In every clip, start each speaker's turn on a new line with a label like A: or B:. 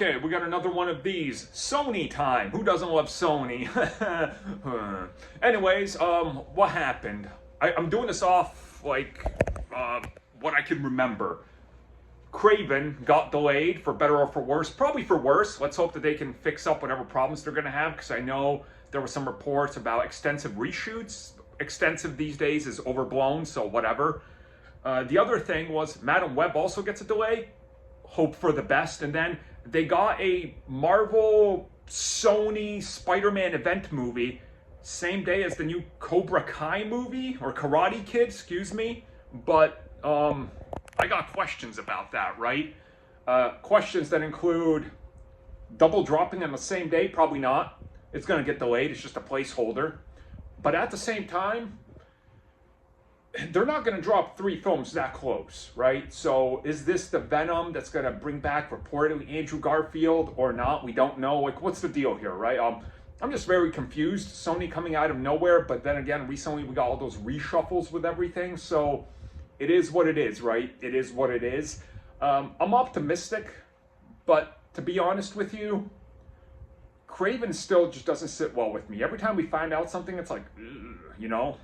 A: Okay, we got another one of these. Sony time. Who doesn't love Sony? Anyways, what happened? I'm doing this off, like, what I can remember. Kraven got delayed, for better or for worse. Probably for worse. Let's hope that they can fix up whatever problems they're going to have, because I know there were some reports about extensive reshoots. Extensive these days is overblown, so whatever. The other thing was Madame Web also gets a delay. Hope for the best. And then they got a Marvel Sony Spider-Man event movie same day as the new Cobra Kai movie, or Karate Kid, excuse me. But I got questions about that, right? Questions that include double dropping on the same day, probably not. It's going to get delayed, it's just a placeholder. But at the same time, they're not going to drop 3 films that close, right? So is this the Venom that's going to bring back reportedly Andrew Garfield or not? We don't know. Like, what's the deal here, right? I'm just very confused. Sony coming out of nowhere, but then again, recently we got all those reshuffles with everything. So it is what it is, right? It is what it is. I'm optimistic, but to be honest with you, Kraven still just doesn't sit well with me. Every time we find out something, it's like, you know?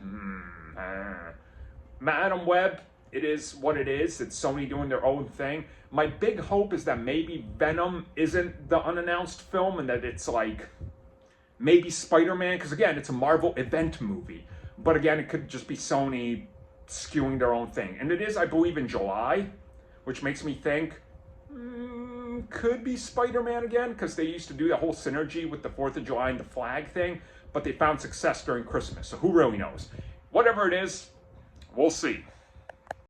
A: Madame Web, it is what it is. It's Sony doing their own thing. My big hope is that maybe Venom isn't the unannounced film and that it's like maybe Spider-Man, because again, it's a Marvel event movie. But again, it could just be Sony skewing their own thing. And it is, I believe, in July, which makes me think could be Spider-Man again, because they used to do the whole synergy with the 4th of July and the flag thing, but they found success during Christmas. So who really knows? Whatever it is, we'll see.